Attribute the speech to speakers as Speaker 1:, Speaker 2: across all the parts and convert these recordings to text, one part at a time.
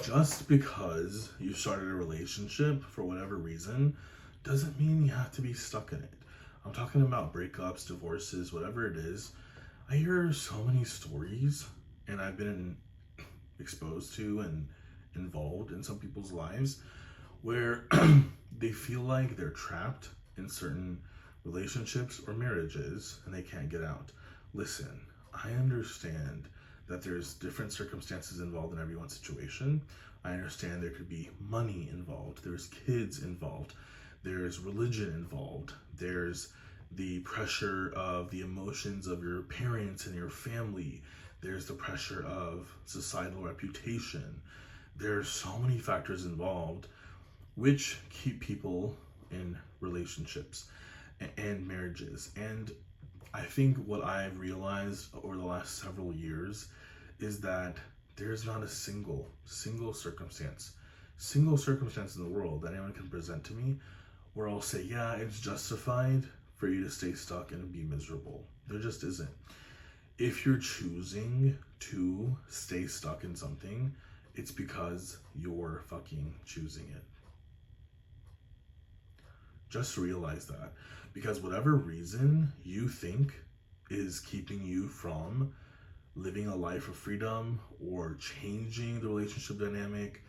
Speaker 1: Just because you started a relationship for whatever reason doesn't mean you have to be stuck in it. I'm talking about breakups, divorces, whatever it is. I hear so many stories, and I've been exposed to and involved in some people's lives where they feel like they're trapped in certain relationships or marriages and they can't get out. Listen, I understand that there's different circumstances involved in everyone's situation. I understand there could be money involved, there's kids involved, there's religion involved, there's the pressure of the emotions of your parents and your family, there's the pressure of societal reputation. There's so many factors involved which keep people in relationships and marriages. And I think what I've realized over the last several years is that there's not a single circumstance in the world that anyone can present to me where I'll say, yeah, it's justified for you to stay stuck and be miserable. There just isn't. If you're choosing to stay stuck in something, it's because you're fucking choosing it. Just realize that. Because whatever reason you think is keeping you from living a life of freedom or changing the relationship dynamic,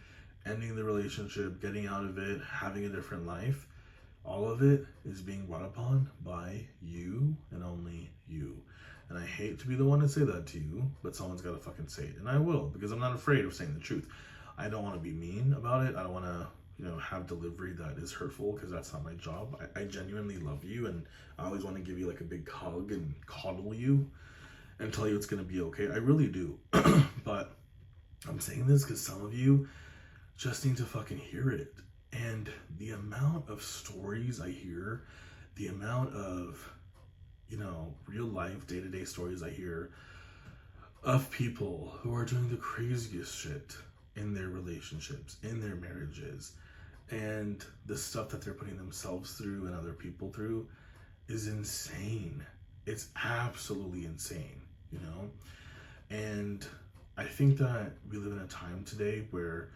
Speaker 1: ending the relationship, getting out of it, having a different life, all of it is being brought upon by you and only you. And I hate to be the one to say that to you, but someone's got to fucking say it. And I will, because I'm not afraid of saying the truth. I don't want to be mean about it. I don't want to, have delivery that is hurtful, because that's not my job. I genuinely love you, and I always want to give you like a big hug and coddle you and tell you it's going to be okay. I really do. But I'm saying this because some of you just need to fucking hear it. And the amount of stories I hear, the amount of, real life, day-to-day stories I hear of people who are doing the craziest shit in their relationships, in their marriages, and the stuff that they're putting themselves through and other people through is insane. It's absolutely insane, And I think that we live in a time today where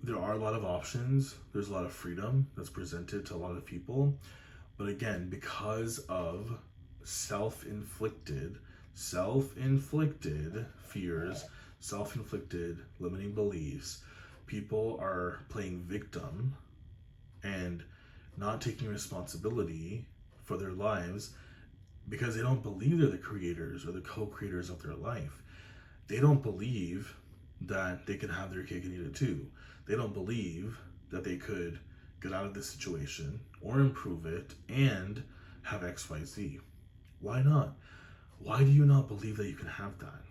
Speaker 1: there are a lot of options. There's a lot of freedom that's presented to a lot of people. But again, because of self-inflicted fears, self-inflicted limiting beliefs, people are playing victim and not taking responsibility for their lives because they don't believe they're the creators or the co-creators of their life. They don't believe that they can have their cake and eat it too. They don't believe that they could get out of this situation or improve it and have XYZ. Why not? Why do you not believe that you can have that?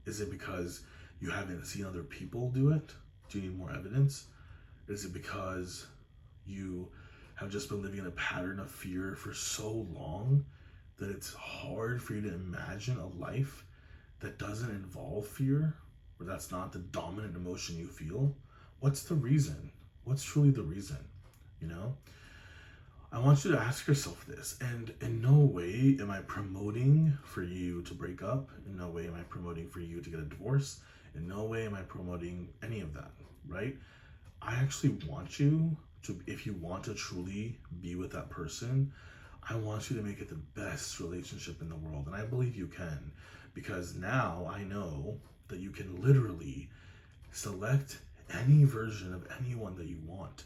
Speaker 1: Is it because you haven't seen other people do it? Do you need more evidence? Is it because you have just been living in a pattern of fear for so long that it's hard for you to imagine a life that doesn't involve fear, or that's not the dominant emotion you feel? What's the reason? What's truly the reason? I want you to ask yourself this. And in no way am I promoting for you to break up. In no way am I promoting for you to get a divorce. In no way am I promoting any of that, right? I actually want you to, if you want to truly be with that person, I want you to make it the best relationship in the world. And I believe you can, because now I know that you can literally select any version of anyone that you want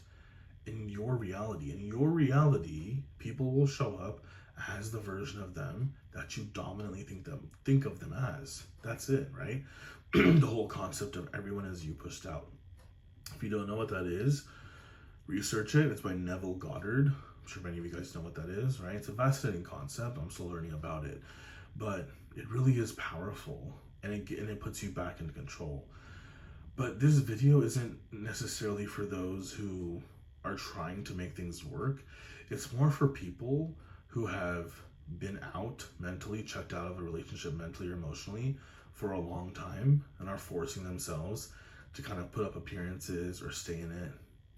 Speaker 1: in your reality. In your reality, people will show up as the version of them that you dominantly think of them as. That's it, right? The whole concept of everyone is you pushed out. If you don't know what that is, research it. It's by Neville Goddard. I'm sure many of you guys know what that is, right? It's a fascinating concept. I'm still learning about it. But it really is powerful, and it puts you back into control. But this video isn't necessarily for those who are trying to make things work. It's more for people who have been out mentally, checked out of a relationship mentally or emotionally for a long time and are forcing themselves to kind of put up appearances or stay in it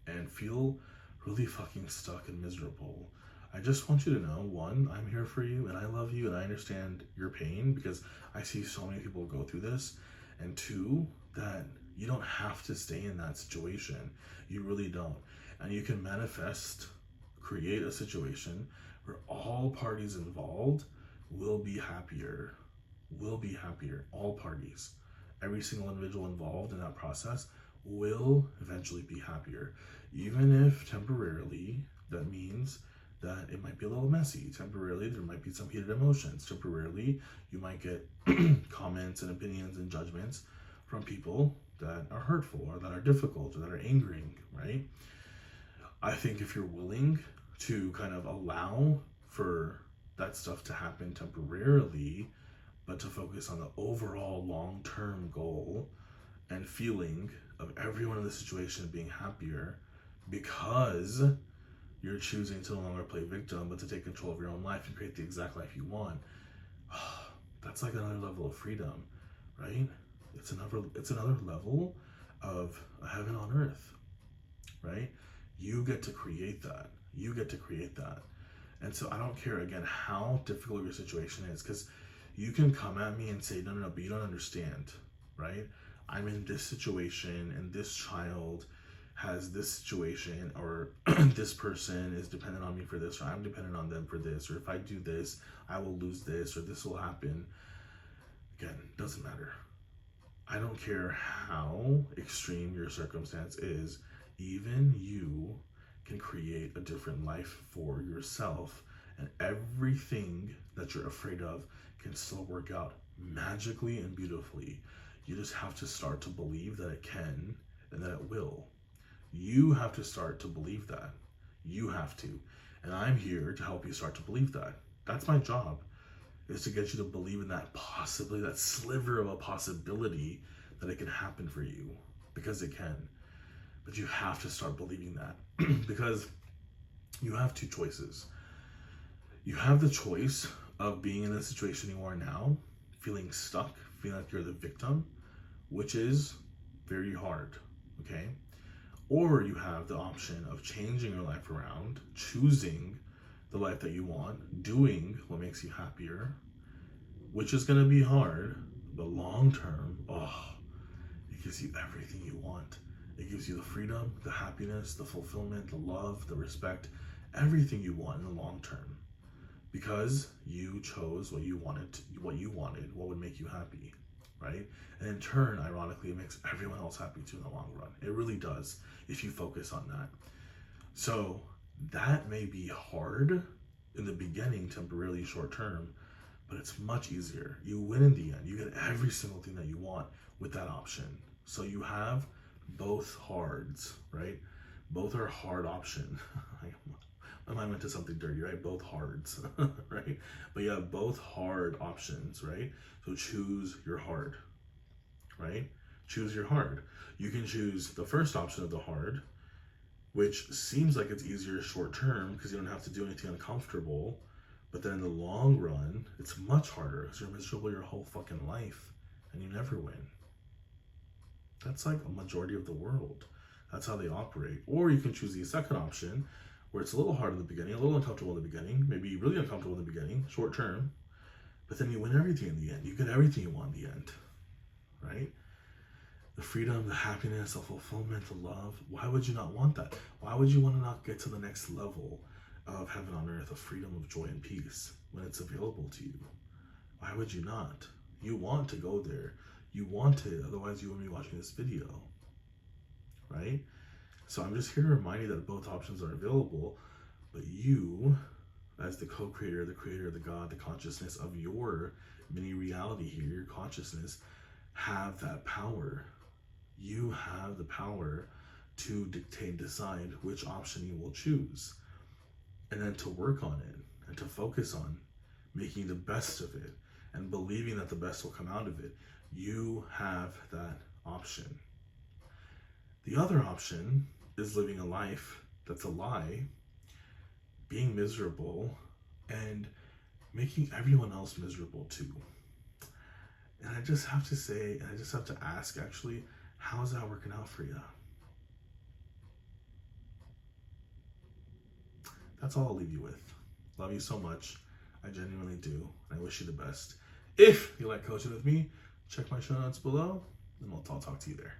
Speaker 1: and feel really fucking stuck and miserable. I just want you to know, one, I'm here for you and I love you and I understand your pain because I see so many people go through this. And two, that You don't have to stay in that situation. You really don't. And you can create a situation where all parties involved will be happier. All parties. Every single individual involved in that process will eventually be happier. Even if temporarily that means that it might be a little messy. Temporarily, there might be some heated emotions. Temporarily, you might get comments and opinions and judgments from people that are hurtful or that are difficult or that are angering, right? I think if you're willing to kind of allow for that stuff to happen temporarily, but to focus on the overall long-term goal and feeling of everyone in the situation being happier, because you're choosing to no longer play victim, but to take control of your own life and create the exact life you want. That's like another level of freedom, right? It's another level of a heaven on earth, right? You get to create that. And so I don't care, again, how difficult your situation is, because you can come at me and say, no, but you don't understand, right? I'm in this situation, and this child has this situation, or this person is dependent on me for this, or I'm dependent on them for this, or if I do this, I will lose this, or this will happen. Again, doesn't matter. I don't care how extreme your circumstance is, even you can create a different life for yourself, and everything that you're afraid of can still work out magically and beautifully. You just have to start to believe that it can and that it will. You have to start to believe that. You have to. And I'm here to help you start to believe that. That's my job, is to get you to believe in that possibility, that sliver of a possibility that it can happen for you, because it can. But you have to start believing that, because you have two choices. You have the choice of being in the situation you are now, feeling stuck, feeling like you're the victim, which is very hard, okay? Or you have the option of changing your life around, choosing the life that you want, doing what makes you happier, which is going to be hard, but long term, it gives you everything you want. It gives you the freedom, the happiness, the fulfillment, the love, the respect, everything you want in the long term, because you chose what you wanted, what would make you happy, right? And in turn, ironically, it makes everyone else happy too in the long run. It really does, if you focus on that. So that may be hard in the beginning, temporarily short term, but it's much easier. You win in the end. You get every single thing that you want with that option. So you have both hards, right? Both are hard option. My mind went to something dirty, right? Both hards, right? But you have both hard options, right? So choose your hard, right? Choose your hard. You can choose the first option of the hard, which seems like it's easier short term because you don't have to do anything uncomfortable. But then in the long run, it's much harder because you're miserable your whole fucking life and you never win. That's like a majority of the world. That's how they operate. Or you can choose the second option, where it's a little hard in the beginning, a little uncomfortable in the beginning, maybe really uncomfortable in the beginning, short term, but then you win everything in the end. You get everything you want in the end, right? The freedom, the happiness, the fulfillment, the love. Why would you not want that? Why would you want to not get to the next level of heaven on earth, of freedom, of joy and peace when it's available to you? Why would you not? You want to go there. You want it, otherwise you wouldn't be watching this video, right? So I'm just here to remind you that both options are available, but you, as the co-creator, the creator, the God, the consciousness of your mini reality here, your consciousness, have that power. You have the power to dictate, decide which option you will choose, and then to work on it and to focus on making the best of it and believing that the best will come out of it. You have that option. The other option is living a life that's a lie, being miserable, and making everyone else miserable too. And I just have to say, and I just have to ask, actually, how is that working out for you? That's all I'll leave you with. Love you so much. I genuinely do. I wish you the best. If you like coaching with me, check my show notes below, and I'll talk to you there.